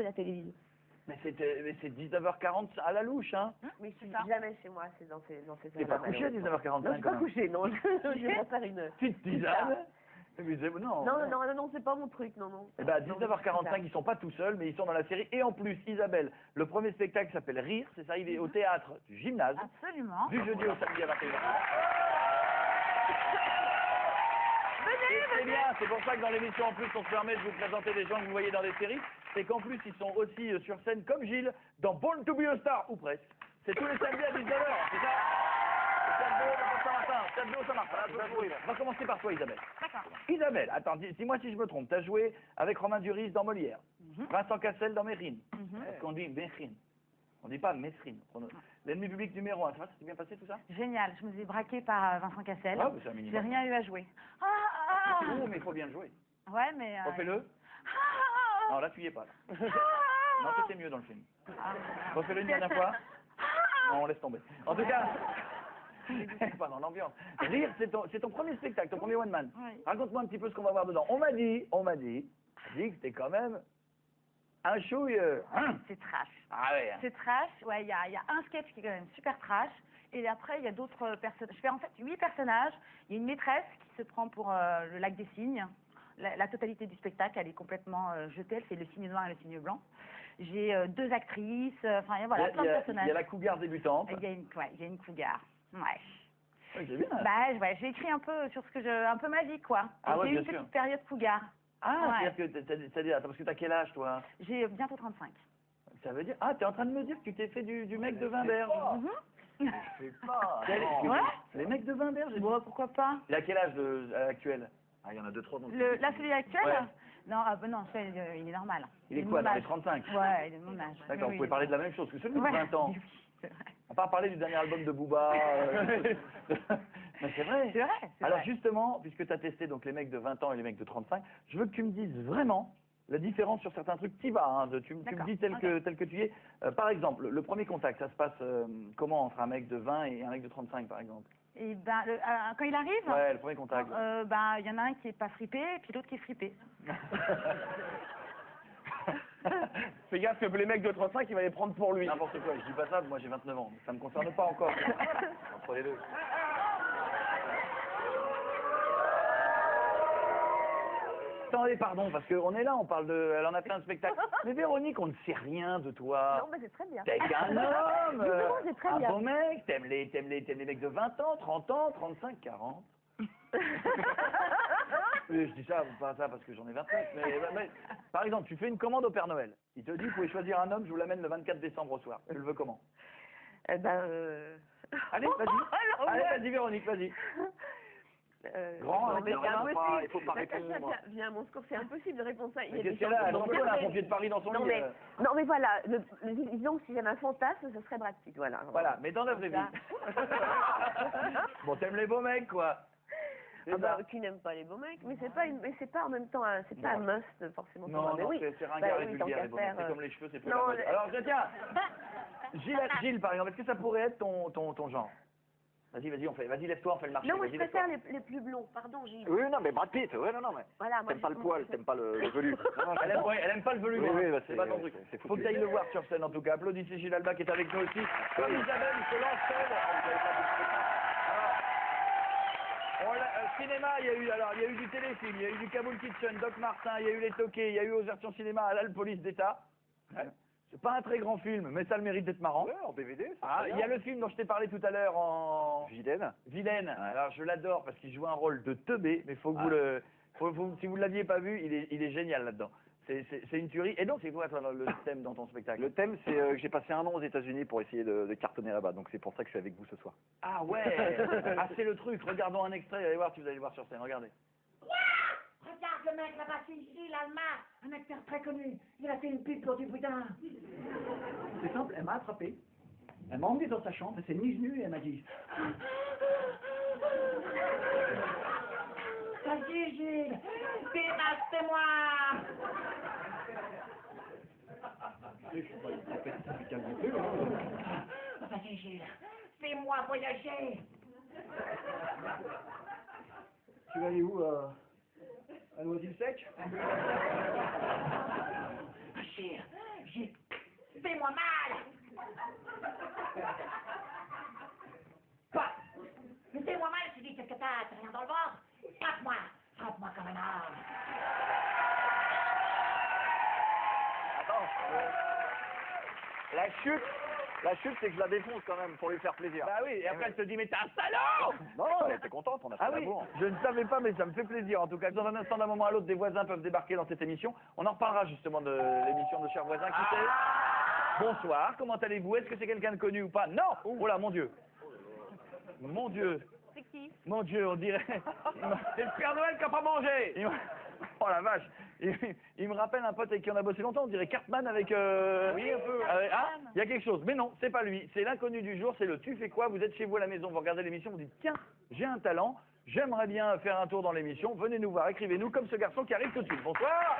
peu la télévision. Mais c'est 19h40 à la louche, hein. Oui, jamais chez moi, c'est dans ces T'es pas couché à 19h45 Non, je suis pas couché, non. Je vais faire une petite tisane. Non. Non, c'est pas mon truc, non. Eh ben, à 19h45, ils sont pas tout seuls, mais ils sont dans la série. Et en plus, Isabelle, le premier spectacle s'appelle Rire, c'est ça, il est au théâtre du Gymnase. Absolument. Du jeudi au samedi à 21h. C'est bien, c'est pour ça que dans l'émission, en plus, on se permet de vous présenter des gens que vous voyez dans des séries. C'est qu'en plus, ils sont aussi sur scène, comme Gilles, dans Born to be a Star, ou presque. C'est tous les samedis à 19h, c'est ça? Saint-Denis, Saint-Martin. On va commencer par toi, Isabelle. D'accord. Isabelle, attends, dis-moi si je me trompe. Tu as joué avec Romain Duris dans Molière, Vincent Cassel dans Mérine. Parce qu'on dit Mérine. On dit pas Messrine. L'ennemi public numéro 1. Ça s'est bien passé tout ça? Génial. Je me suis braquée par Vincent Cassel. Ah, mais c'est un minimum. J'ai rien eu à jouer. Oh, mais il faut bien le jouer. Ouais, mais... Refais-le. Non, là, tu y es pas. Là. Non, c'était mieux dans le film. Refais-le une dernière fois. Non, on laisse tomber. En tout cas... pas dans l'ambiance. Rire, c'est ton premier spectacle, ton premier one man. Oui. Raconte-moi un petit peu ce qu'on va voir dedans. On m'a dit que c'était quand même un chouille. C'est trash. Ah ouais. C'est trash. Ouais, il y a un sketch qui est quand même super trash. Et après, il y a d'autres personnages. Je fais en fait 8 personnages. Il y a une maîtresse qui se prend pour le lac des cygnes. La totalité du spectacle, elle est complètement jetée. Elle fait le signe noir et le signe blanc. J'ai 2 actrices. Enfin, voilà, plein de personnages. Il y a la cougar débutante. Il y a une cougar. Ouais. Ouais, j'ai bien. Ouais, j'ai écrit un peu sur un peu ma vie, quoi. Ah ouais, j'ai eu une bien sûr. petite période cougar. Ah, Ouais. c'est-à-dire, attends, parce que t'as quel âge, toi? J'ai bientôt 35. Ça veut dire, t'es en train de me dire que tu t'es fait du mec de Vinberge. C'est pas. Ouais. Les mecs de Vinberge. Bon, pourquoi pas? Il a quel âge actuel? Ah, il y en a 2-3 dans Là, celui actuel? Ouais. Non, non, il est normal. Il est de quoi, mon dans les âge. 35? Ouais, il est de mon âge. D'accord, Oui, vous pouvez parler de la même chose que celui de Ouais. 20 ans. Oui, c'est vrai. À part parler du dernier album de Booba. Mais c'est vrai. C'est vrai. Alors justement, puisque tu as testé donc les mecs de 20 ans et les mecs de 35, je veux que tu me dises vraiment la différence sur certains trucs. Tu vas, tu me dis tel que tu es. Par exemple, le premier contact, ça se passe comment entre un mec de 20 et un mec de 35 par exemple? Et ben, quand il arrive, Ouais, le premier contact. il y en a un qui est pas fripé et puis l'autre qui est fripé. Fais gaffe que les mecs de 35, il va les prendre pour lui. N'importe quoi, je dis pas ça, moi j'ai 29 ans, ça me concerne pas encore. Entre les deux. Attendez, pardon, parce qu'on est là, on parle de... Elle en a fait un spectacle. Mais Véronique, on ne sait rien de toi. Non, mais c'est très bien. T'es qu'un homme. Justement, c'est très bien. Un beau mec, t'aimes les mecs de 20 ans, 30 ans, 35, 40. Oui, je dis ça, pas ça parce que j'en ai 29, mais par exemple, tu fais une commande au Père Noël. Il te dit, vous pouvez choisir un homme, je vous l'amène le 24 décembre au soir. Tu le veux comment? Eh ben, Allez, vas-y. Allez, vas-y, Véronique, vas-y. Grand, non, mais c'est impossible. il faut pas répondre. Viens à mon secours, c'est impossible de répondre ça. Il y Mais a des qu'est-ce qu'elle a? Elle chansons- a un pompier de Paris dans son non, lit. mais voilà, disons que si j'avais un fantasme, ce serait Brad Pitt, voilà. Voilà, mais dans la vraie vie. Bon, t'aimes les beaux mecs, quoi. Ah bah, qui n'aime pas les beaux mecs, mais c'est pas en même temps, c'est pas un must forcément. Non, mais non, oui. c'est ringard et oui, tant vulgaire, qu'à les beaux mecs. faire, C'est comme les cheveux, c'est plus non, la mode. Alors, tiens, Gilles, par exemple, est-ce que ça pourrait être ton genre? Vas-y, vas-y, lève-toi, on fait le marché. Non, moi Vas-y, je préfère les plus blonds, pardon Gilles. Oui, non, mais Brad Pitt, ouais, non, mais. Voilà, moi, T'aimes pas le poil, t'aimes pas le velu. Elle aime pas le velume, Oui, hein. bah, c'est pas ton truc. c'est Faut foutu. que tu ailles le voir sur scène en tout cas. Applaudissez Gilles Alba qui est avec nous aussi. Comme Isabelle, il se lance seul. Cinéma, il y a eu du téléfilm, il y a eu du Kaboul Kitchen, Doc Martin, il y a eu Les Toqués, il y a eu aux versions cinéma à la police d'État. Ouais. C'est pas un très grand film, mais ça a le mérite d'être marrant. Ouais, en DVD, c'est Ah, il y a le film dont je t'ai parlé tout à l'heure en... Vilaine. Vilaine. Alors je l'adore parce qu'il joue un rôle de teubé, mais faut que si vous ne l'aviez pas vu, il est génial là-dedans. C'est une tuerie. Et donc c'est quoi toi, le thème dans ton spectacle? Le thème, c'est que j'ai passé un an aux États-Unis pour essayer de cartonner là-bas, donc c'est pour ça que je suis avec vous ce soir. Ah ouais. Ah c'est le truc. Regardons un extrait, allez voir si vous allez le voir sur scène. Regardez. Regarde le mec là-bas, c'est Gilles Alma, un acteur très connu. Il a fait une pub pour du boudin. C'est simple, elle m'a attrapé, elle m'a emmené dans sa chambre, elle s'est mise nue et elle m'a dit Vas-y Gilles, dépasse-moi. Vas-y Gilles, fais-moi voyager. tu vas aller où à Noisy-le-Sec? Gilles, chic. Fais-moi mal. Quoi? Mais fais-moi mal, je te dis, qu'est-ce que t'as? T'as rien dans le ventre? Frappe-moi. Frappe-moi comme un homme. Attends. La chute, c'est que je la défonce quand même pour lui faire plaisir. Bah oui, et après elle te dit mais t'es un salaud. Non, elle était contente, on a fait Ah oui, l'amour. je ne savais pas, mais ça me fait plaisir. En tout cas, dans un instant, d'un moment à l'autre, des voisins peuvent débarquer dans cette émission. On en reparlera justement de l'émission de Chers Voisins. Qui c'est? Bonsoir, comment allez-vous? Est-ce que c'est quelqu'un de connu ou pas? Non. Oh là, mon Dieu. Mon Dieu. C'est qui? Mon Dieu, on dirait. C'est le Père Noël qui n'a pas mangé. Oh la vache. Il me rappelle un pote avec qui on a bossé longtemps, on dirait Cartman avec... Oui, un peu. Ah, il y a quelque chose. Mais non, c'est pas lui. C'est l'inconnu du jour, c'est le tu fais quoi? Vous êtes chez vous à la maison, vous regardez l'émission, vous dites tiens, j'ai un talent, j'aimerais bien faire un tour dans l'émission, venez nous voir, écrivez-nous comme ce garçon qui arrive tout de suite. Bonsoir.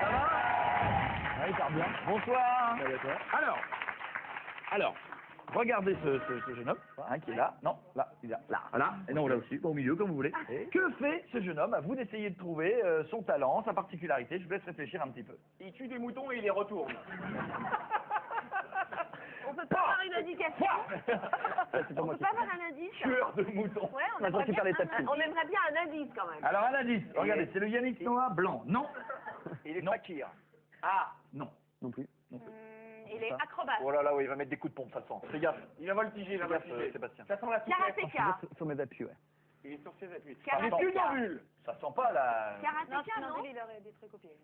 Ça va? Ouais, ça va bien. Bonsoir. Alors, regardez ce jeune homme qui est là. Non, là, il est là. Là. Et non, là aussi, au milieu, comme vous voulez. Que fait ce jeune homme? À vous d'essayer de trouver son talent, sa particularité. Je vous laisse réfléchir un petit peu. Il tue des moutons et il les retourne. On peut pas avoir une indication. On peut pas avoir un indice. Tueur de moutons. Ouais, on aimerait bien un indice quand même. Alors, un indice. Regardez, c'est le Yannick Noah blanc. Non. Il est Non. fakir. Ah, non. Non plus. Il est acrobate. Oh là là, oui, il va mettre des coups de pompe, ça sent. Fais gaffe. Il va voltiger, il va Fais gaffe, voltiger. Sébastien. Ça sent la souplesse. Karatéka. Sur mes appuis, ouais. Il est sur ses appuis. Karatéka. Il est funambule. Ça sent pas la... Karatéka, non?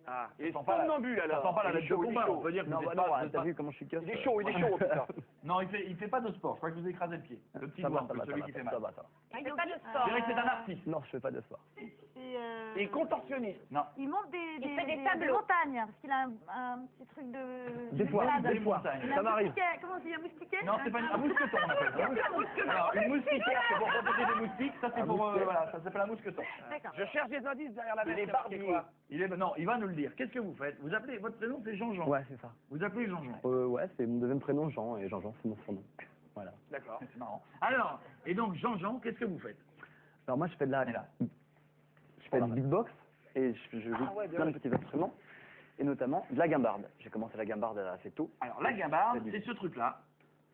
Ah, il est Ça sent pas la- funambule Ça alors. sent pas la Il est lettre de chaud, il est combat. chaud. On peut dire que Non, vous bah êtes non, pas... vous êtes t'as pas- vu comment je suis casse? Il est chaud, putain. Non, il fait pas de sport. Je crois que je vous ai écrasé le pied. Le petit Ça doigt, va, ça va, celui ça qui va, fait ça mal. va, ça va. Il fait pas de Je sport. dirais que c'est un artiste. Non, je fais pas de sport. Il est contorsionniste. Non. Il monte des fait des des tableaux. montagnes, parce qu'il a un petit truc de... Des fois, d'escalade. des fois. montagnes. Il a Ça un m'arrive. moustiquaire. Comment on dit, un moustiquaire? Non, c'est pas un mousqueton, on appelle ça. Alors, une moustiquaire, c'est pour protéger des moustiques. Ça, c'est pour... voilà, ça s'appelle un mousqueton. D'accord. Je cherche des indices derrière la Il est veste. barbier. Non, il va nous le dire. Qu'est-ce que vous faites? Vous appelez... Votre prénom, c'est Jean-Jean. Ouais, c'est ça. Vous appelez Jean-Jean. Ouais, c'est mon deuxième prénom, Jean, et Jean-Jean, c'est mon surnom. Voilà. D'accord. C'est marrant. Alors, et donc, Jean-Jean, qu'est-ce que vous faites? Alors moi, je fais de la... On est là. Je fais du beatbox, et je joue plein de petits instruments, et notamment de la guimbarde. J'ai commencé la guimbarde assez tôt, Alors, la guimbarde, c'est ce truc-là.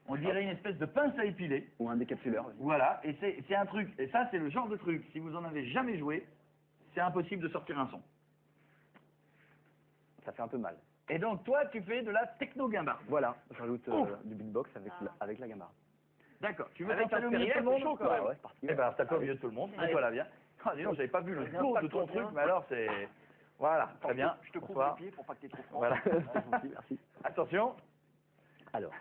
On dirait une espèce de pince à épiler. ou un décapsuleur. aussi. Voilà, et c'est un truc, et ça c'est le genre de truc, si vous en avez jamais joué, c'est impossible de sortir un son. Ça fait un peu mal. Et donc toi tu fais de la techno-guimbarde. Voilà, je rajoute Ouf. du beatbox avec la guimbarde. D'accord, tu veux Avec t'installer un au milieu de tout le stérilet, monde c'est chaud, quand même. Ouais, c'est parti. Eh ben installe-toi au milieu de tout le monde, mets-toi là bien. Ah dis donc, j'avais pas vu le tour de ton truc, mais alors c'est... Voilà, très bien, Je te couvre bonsoir. les pieds pour pas que t'aies trop froid. Voilà, C'est gentil, merci. attention. Alors.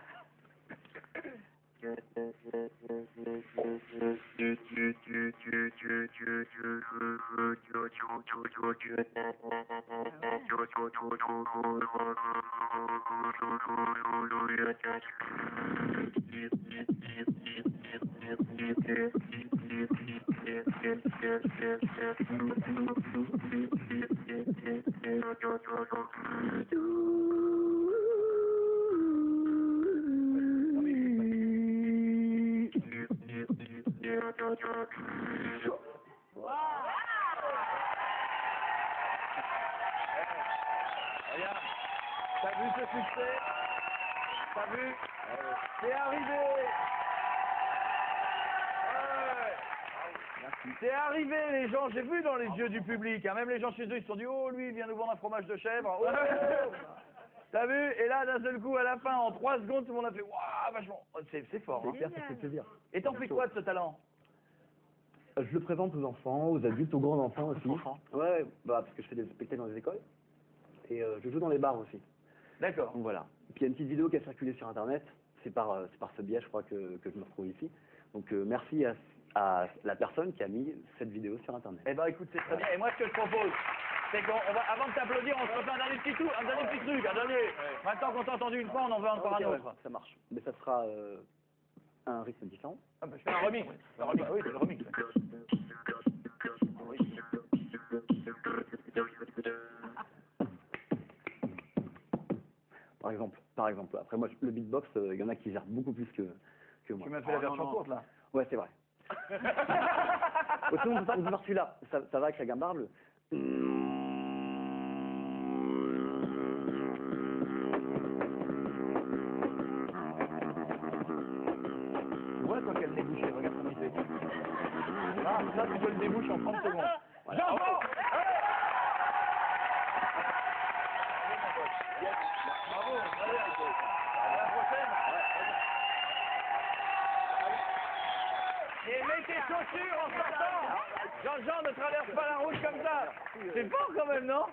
Regarde, t'as vu ce succès? T'as vu? C'est arrivé! Ouais. C'est arrivé les gens, j'ai vu dans les yeux du public, hein, même les gens chez eux ils se sont dit oh lui il vient nous vendre un fromage de chèvre. Oh, t'as vu? Et là d'un seul coup à la fin en 3 secondes tout le monde a fait waouh vachement. Oh, c'est fort. Hein. C'est clair, ça fait plaisir. Et t'en fais quoi de ce talent? Je le présente aux enfants, aux adultes, aux grands enfants aussi. Ouais, bah parce que je fais des spectacles dans les écoles. Et je joue dans les bars aussi. D'accord. Donc voilà. Puis il y a une petite vidéo qui a circulé sur internet. C'est par ce biais, je crois, que je me retrouve ici. Donc merci à la personne qui a mis cette vidéo sur internet. Eh ben écoute c'est très bien. Et moi ce que je propose, c'est qu'on va, avant de t'applaudir, on se refait un dernier petit truc, un dernier. Maintenant qu'on t'a entendu une fois, on en veut encore Ok, un ouais, autre. ça marche. Mais ça sera un rythme différent. Ah bah, je fais un remix. Un remix. Ah oui, c'est le remix. Par exemple. Après moi, le beatbox, il y en a qui gèrent beaucoup plus que moi. Tu m'as fait la version courte là. Ouais, c'est vrai. Sinon, on peut faire celui-là. Ça va avec la guimbarde. Ça, tu peux le déboucher en 30 secondes. Jean-Jean! Bravo, allez, à la prochaine. Et mets tes chaussures en sortant. Jean-Jean, ne traverse pas la route comme ça. C'est fort quand même, non?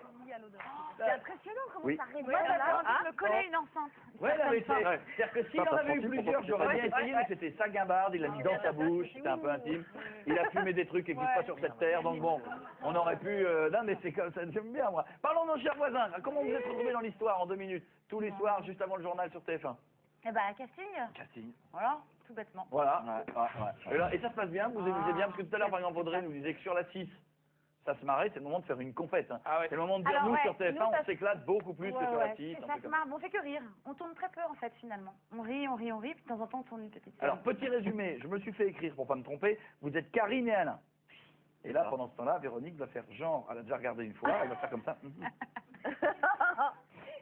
C'est impressionnant comment Oui. ça arrive. Moi, j'avais envie de me coller une enceinte. Ouais, non, mais c'est-à-dire que s'il en avait eu plusieurs, j'aurais bien essayé, mais c'était sa guimbarde, il l'a mis dans sa bouche, c'était un peu intime. Il a fumé des trucs qui n'existent pas sur cette terre, donc bon, on aurait pu... non, mais c'est comme ça, j'aime bien, moi. Parlons de nos chers voisins. Comment vous êtes retrouvés dans l'histoire en 2 minutes? Tous les soirs, juste avant le journal sur TF1. Eh ben, casting. Casting. Voilà, tout bêtement. Voilà. Et ça se passe bien, vous amusez bien, parce que tout à l'heure, par exemple, Audrey nous disait que sur la 6, ça se marrait, c'est le moment de faire une compète. Hein. Ah ouais. C'est le moment de dire, Alors, nous, ouais, sur TF1, nous, ça on s'éclate beaucoup plus que sur la 6. Ça se marre, mais on fait que rire. On tourne très peu, en fait, finalement. On rit, puis de temps en temps, on tourne une petite scène. Alors, petit résumé, je me suis fait écrire pour pas me tromper, vous êtes Karine et Alain. Et là, pendant ce temps-là, Véronique va faire genre, elle a déjà regardé une fois, elle va faire comme ça.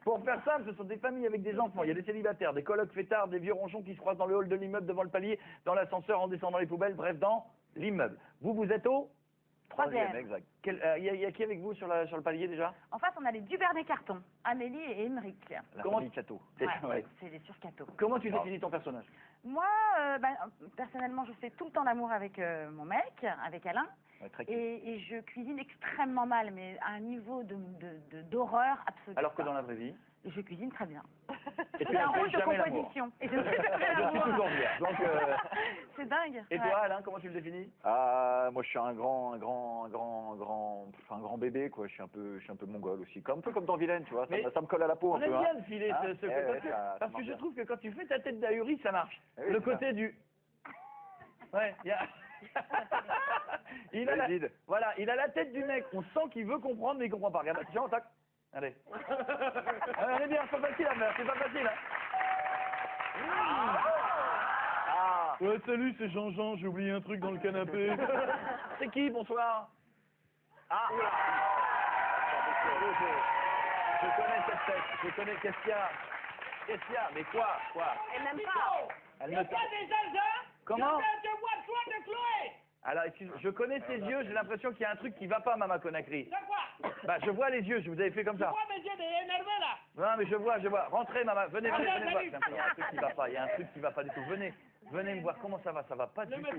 Pour faire simple, ce sont des familles avec des enfants. Il y a des célibataires, des colocs fêtards, des vieux ronchons qui se croisent dans le hall de l'immeuble, devant le palier, dans l'ascenseur, en descendant les poubelles, bref, dans l'immeuble. Vous êtes au Troisième. Exact. Il y a qui avec vous sur le palier déjà? En face, on a les Duvernay-Carton, Amélie et Émeric. La Comment- famille Cato. Ouais. C'est les surcatos. Comment tu définis ton personnage? Moi, personnellement, je fais tout le temps l'amour avec mon mec, avec Alain. Ouais, très cute. Et je cuisine extrêmement mal, mais à un niveau d'horreur absolue. Alors que dans la vraie vie, Je cuisine très bien. et tu C'est un n'as rôle fait de jamais l'amour. composition. Et je ne fais jamais Je suis l'amour. toujours bien. Donc, C'est dingue. et Ouais. toi, Alain, comment tu le définis? Ah, moi je suis un grand bébé quoi. Je suis un peu mongol aussi, un peu comme dans Vilaine, tu vois. Mais Ça me colle à la peau On un peu. aime Hein. bien de filer Hein ce ouais, parce que, ça parce que marche je bien. trouve que quand tu fais ta tête d'ahuri, ça marche. Eh oui, Le c'est côté du... Ouais, il y a... il a Valide. Voilà, il a la tête du mec, on sent qu'il veut comprendre, mais il comprend pas. Regarde, attention, tac. Allez. Allez bien, c'est pas facile à faire, c'est pas facile. Hein. Ah. Ouais, salut, c'est Jean-Jean, j'ai oublié un truc dans le canapé. C'est qui, bonsoir? Ah. Je connais cette tête, je connais, qu'est-ce qu'il y a? Qu'est-ce qu'il y a? Mais quoi? Elle n'aime pas. Elle ne... Comment? Alors, excuse, je connais ses yeux, j'ai l'impression qu'il y a un truc qui va pas, Mama Conakry. Bah, je vois les yeux, je vous avais fait comme ça. Non, mais je vois. Rentrez, Mama, venez voir. Tiens, il y a un truc qui va pas, il y a un truc qui va pas du tout. Venez me voir, comment ça va pas du tout. Qu'est-ce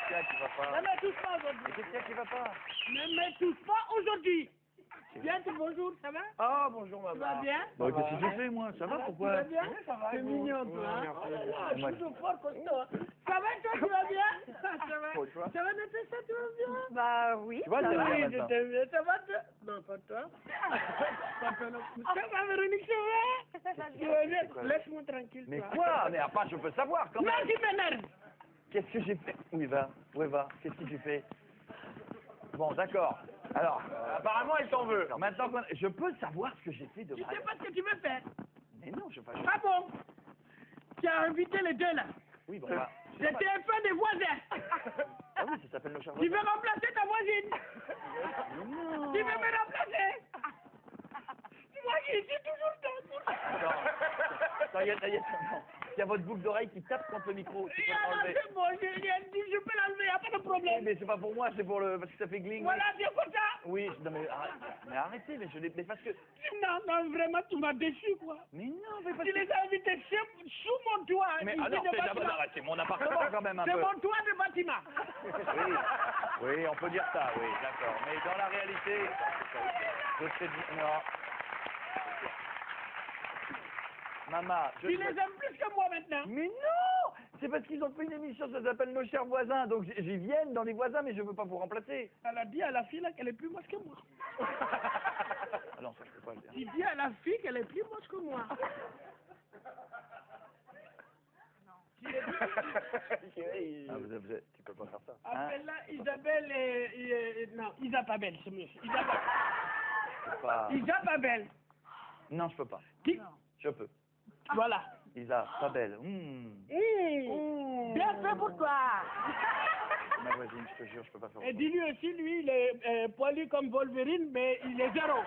qu'il y a qui va pas? Ne me touche pas aujourd'hui. Mais qu'est-ce qu'il y a qui va pas? Ne me touche pas aujourd'hui. Bien, bonjour, ça va? Ah, bonjour, Mama. Tu vas bien? Bah, qu'est-ce que j'ai fait, moi? Ça va, Tu pourquoi? vas bien? C'est mignon, toi. Hein? Ah, je suis fort costaud. Ça va, toi, tu vas bien? Ça va? Ça va, Natacha, tu vas bien? Bah oui. Tu vois, Ça c'est va, bien je maintenant. t'aime bien. Ça va, toi? Non, pas toi. Pas toi non plus. Ça va, Véronique, ça va? Tu vas bien? Laisse-moi tranquille, Mais toi. quoi? Mais enfin, je peux savoir quand Non, même. tu m'énerves. Qu'est-ce que j'ai fait? Où il va? Qu'est-ce que j'ai fait? Bon, d'accord. Alors, apparemment, elle t'en veut. Maintenant, je peux savoir ce que j'ai fait de Tu mal. sais pas ce que tu veux faire? Mais non, je sais pas. Ah bon? Tu as invité les deux, là. Oui, bon, bah. J'étais un peu des voisins. Ah oui, ça s'appelle le charme. Tu veux remplacer ta voisine? Non. Tu veux me remplacer? Moi, je suis toujours dans. Ça y est, non. Il y a votre boucle d'oreille qui tape contre le micro. Tu peux l'enlever. C'est bon, je peux l'enlever, y a pas de Oui, problème. mais c'est pas pour moi, c'est pour le... Parce que ça fait gling. Voilà, c'est comme ça. Oui, non, mais arrêtez, mais je l'ai... Mais parce que... Non, non, vraiment, tu m'as déçu, quoi. Mais non, mais parce Tu que... les as invités sous mon toit. Mais ici, alors, de bâtiment. c'est mon appartement quand même un C'est peu. mon toit de bâtiment. Oui, on peut dire ça, oui, d'accord. Mais dans la réalité, je sais non. Maman, Tu les aimes plus que moi maintenant. Mais non! C'est parce qu'ils ont fait une émission, ça s'appelle Nos chers voisins. Donc j'y viens dans les voisins, mais je veux pas vous remplacer. Elle a dit à la fille là qu'elle est plus moche que moi. Ah non, ça je peux pas le dire. Tu dis à la fille qu'elle est plus moche que moi. Ah, tu peux pas faire ça. Appelle-la Isabelle non, Isabelle, c'est mieux. Isabelle. Je peux pas. Isabelle. Non, je peux pas. Qui? Je peux. Voilà. Isa, pas belle. Bien fait pour toi. Ma voisine, je te jure, je peux pas faire Et ça. dis-lui aussi, lui, il est poilu comme Wolverine, mais il est zéro.